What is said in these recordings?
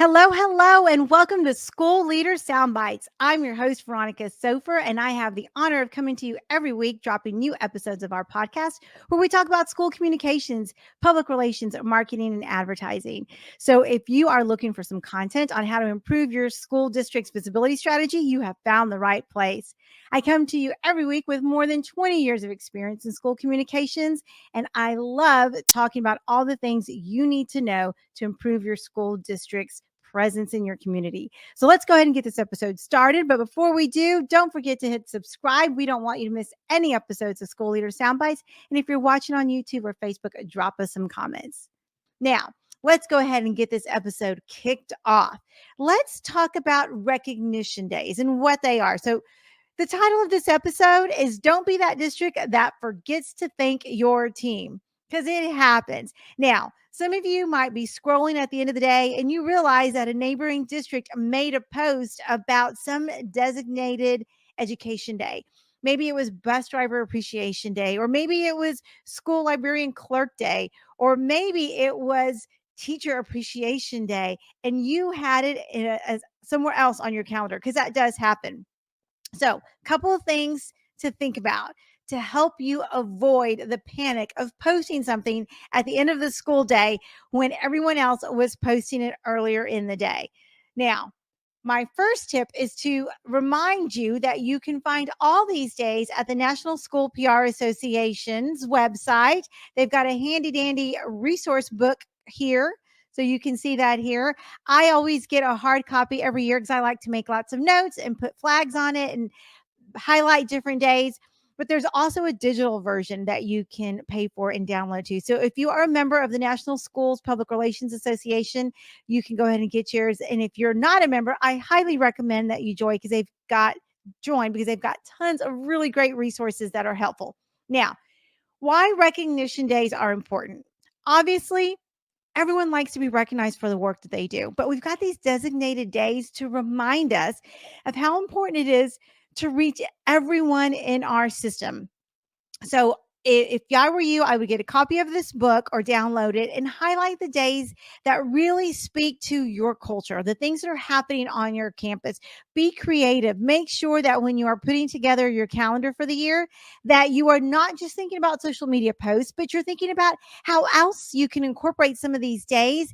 Hello, and welcome to School Leader Soundbites. I'm your host, Veronica Sopher, and I have the honor of coming to you every week, dropping new episodes of our podcast where we talk about school communications, public relations, marketing, and advertising. So, if you are looking for some content on how to improve your school district's visibility strategy, you have found the right place. I come to you every week with more than 20 years of experience in school communications, and I love talking about all the things that you need to know to improve your school district's presence in your community. So let's go ahead and get this episode started. But before we do, don't forget to hit subscribe. We don't want you to miss any episodes of School Leader Soundbites. And if you're watching on YouTube or Facebook, drop us some comments. Now, let's go ahead and get this episode kicked off. Let's talk about recognition days and what they are. So the title of this episode is Don't Be That District That Forgets to Thank Your Team, because it happens. Now, some of you might be scrolling at the end of the day and you realize that a neighboring district made a post about some designated education day. Maybe it was bus driver appreciation day, or maybe it was school librarian clerk day, or maybe it was teacher appreciation day, and you had it somewhere else on your calendar, because that does happen. So, a couple of things to think about to help you avoid the panic of posting something at the end of the school day when everyone else was posting it earlier in the day. Now, my first tip is to remind you that you can find all these days at the National School PR Association's website. They've got a handy dandy resource book here. So you can see that here. I always get a hard copy every year because I like to make lots of notes and put flags on it and highlight different days. But there's also a digital version that you can pay for and download too. So if you are a member of the National Schools Public Relations Association, you can go ahead and get yours. And if you're not a member, I highly recommend that you join because they've got tons of really great resources that are helpful. Now, why recognition days are important? Obviously, everyone likes to be recognized for the work that they do, but we've got these designated days to remind us of how important it is to reach everyone in our system. So if I were you, I would get a copy of this book or download it and highlight the days that really speak to your culture, the things that are happening on your campus. Be creative. Make sure that when you are putting together your calendar for the year, that you are not just thinking about social media posts, but you're thinking about how else you can incorporate some of these days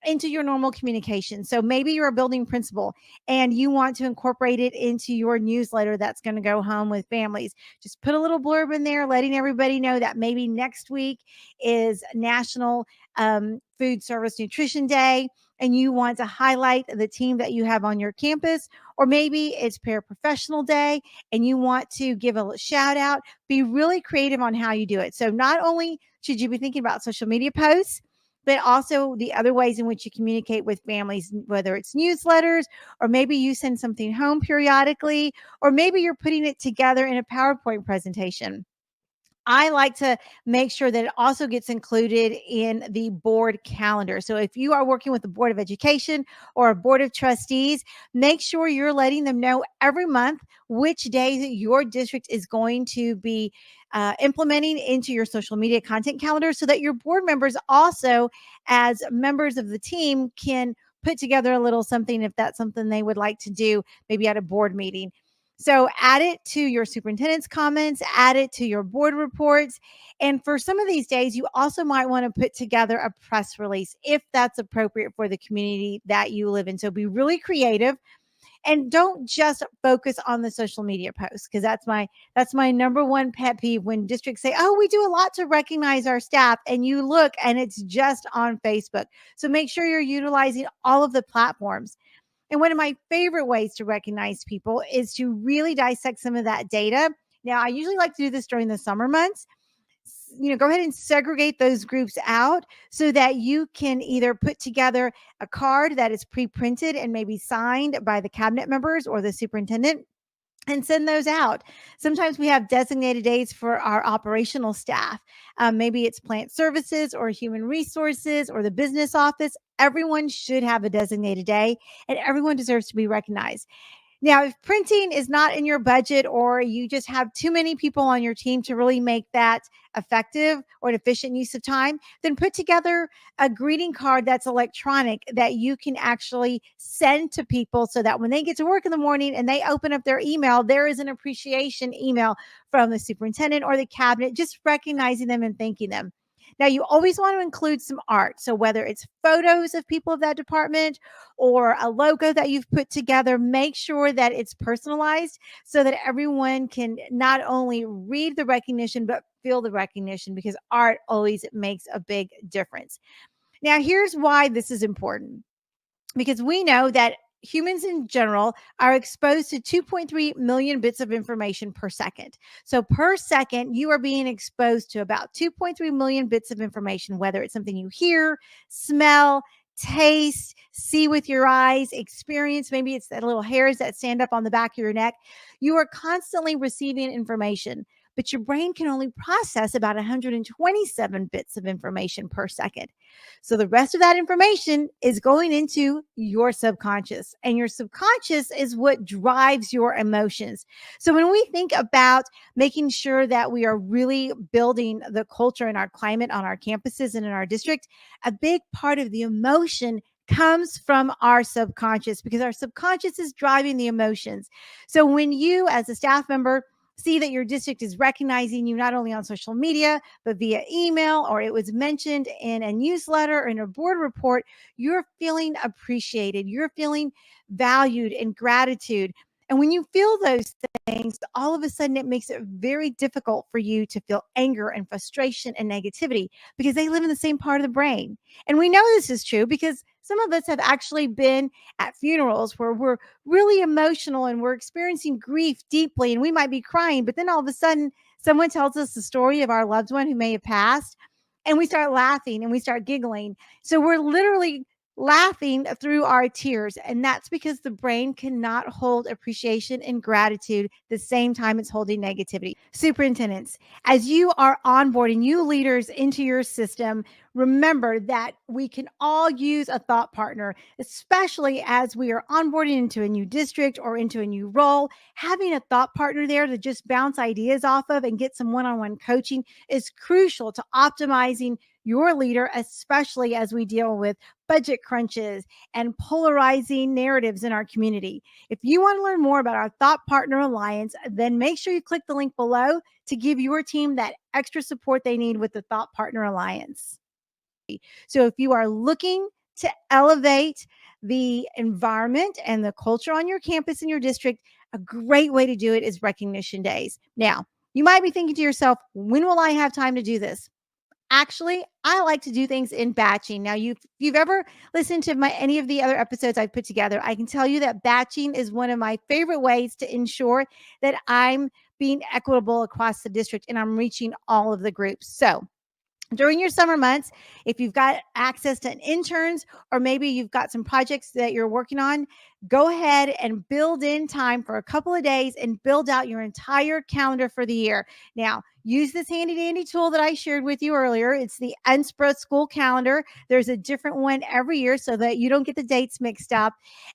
into your normal communication. So maybe you're a building principal and you want to incorporate it into your newsletter that's going to go home with families. Just put a little blurb in there, letting everybody know that maybe next week is National Food Service Nutrition Day, and you want to highlight the team that you have on your campus. Or maybe it's Paraprofessional Day and you want to give a shout out. Be really creative on how you do it. So not only should you be thinking about social media posts, but also the other ways in which you communicate with families, whether it's newsletters, or maybe you send something home periodically, or maybe you're putting it together in a PowerPoint presentation. I like to make sure that it also gets included in the board calendar. So if you are working with the Board of Education or a Board of Trustees, make sure you're letting them know every month which days your district is going to be implementing into your social media content calendar, so that your board members also, as members of the team, can put together a little something if that's something they would like to do, maybe at a board meeting. So add it to your superintendent's comments, add it to your board reports. And for some of these days, you also might want to put together a press release if that's appropriate for the community that you live in. So be really creative and don't just focus on the social media posts, because that's my number one pet peeve when districts say, oh, we do a lot to recognize our staff, and you look and it's just on Facebook. So make sure you're utilizing all of the platforms. And one of my favorite ways to recognize people is to really dissect some of that data. Now, I usually like to do this during the summer months. Go ahead and segregate those groups out so that you can either put together a card that is pre-printed and maybe signed by the cabinet members or the superintendent, and send those out. Sometimes we have designated days for our operational staff. Maybe it's plant services or human resources or the business office. Everyone should have a designated day, and everyone deserves to be recognized. Now, if printing is not in your budget or you just have too many people on your team to really make that effective or an efficient use of time, then put together a greeting card that's electronic that you can actually send to people so that when they get to work in the morning and they open up their email, there is an appreciation email from the superintendent or the cabinet, just recognizing them and thanking them. Now, you always want to include some art. So, whether it's photos of people of that department or a logo that you've put together, make sure that it's personalized so that everyone can not only read the recognition, but feel the recognition, because art always makes a big difference. Now, here's why this is important, because we know that humans in general are exposed to 2.3 million bits of information per second. So per second, you are being exposed to about 2.3 million bits of information, whether it's something you hear, smell, taste, see with your eyes, experience. Maybe it's the little hairs that stand up on the back of your neck. You are constantly receiving information, but your brain can only process about 127 bits of information per second. So the rest of that information is going into your subconscious, and your subconscious is what drives your emotions. So when we think about making sure that we are really building the culture and our climate on our campuses and in our district, a big part of the emotion comes from our subconscious, because our subconscious is driving the emotions. So when you, as a staff member, see that your district is recognizing you not only on social media, but via email, or it was mentioned in a newsletter or in a board report, you're feeling appreciated. You're feeling valued and gratitude. And when you feel those things, all of a sudden it makes it very difficult for you to feel anger and frustration and negativity, because they live in the same part of the brain. And we know this is true because some of us have actually been at funerals where we're really emotional and we're experiencing grief deeply and we might be crying, but then all of a sudden someone tells us the story of our loved one who may have passed, and we start laughing and we start giggling. So we're literally laughing through our tears, and that's because the brain cannot hold appreciation and gratitude the same time it's holding negativity. Superintendents, as you are onboarding new leaders into your system, remember that we can all use a thought partner, especially as we are onboarding into a new district or into a new role. Having a thought partner there to just bounce ideas off of and get some one-on-one coaching is crucial to optimizing your leader, especially as we deal with budget crunches and polarizing narratives in our community. If you want to learn more about our Thought Partner Alliance, then make sure you click the link below to give your team that extra support they need with the Thought Partner Alliance. So if you are looking to elevate the environment and the culture on your campus and your district, a great way to do it is recognition days. Now, you might be thinking to yourself, when will I have time to do this? Actually, I like to do things in batching. Now, if you've ever listened to any of the other episodes I've put together, I can tell you that batching is one of my favorite ways to ensure that I'm being equitable across the district and I'm reaching all of the groups. So during your summer months, if you've got access to interns, or maybe you've got some projects that you're working on, go ahead and build in time for a couple of days and build out your entire calendar for the year. Now, use this handy dandy tool that I shared with you earlier. It's the NSPRA school calendar. There's a different one every year so that you don't get the dates mixed up,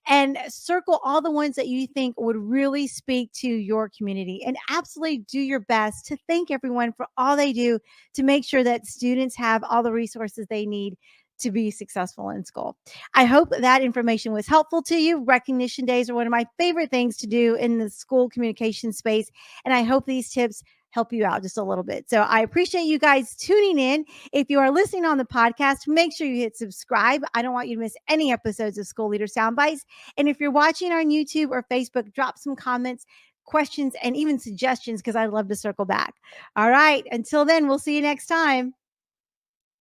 and circle all the ones that you think would really speak to your community, and absolutely do your best to thank everyone for all they do to make sure that students have all the resources they need to be successful in school. I hope that information was helpful to you. Recognition days are one of my favorite things to do in the school communication space, and I hope these tips help you out just a little bit. So I appreciate you guys tuning in. If you are listening on the podcast, make sure you hit subscribe. I don't want you to miss any episodes of School Leader Soundbites. And if you're watching on YouTube or Facebook, drop some comments, questions, and even suggestions, because I'd love to circle back. All right. Until then, we'll see you next time.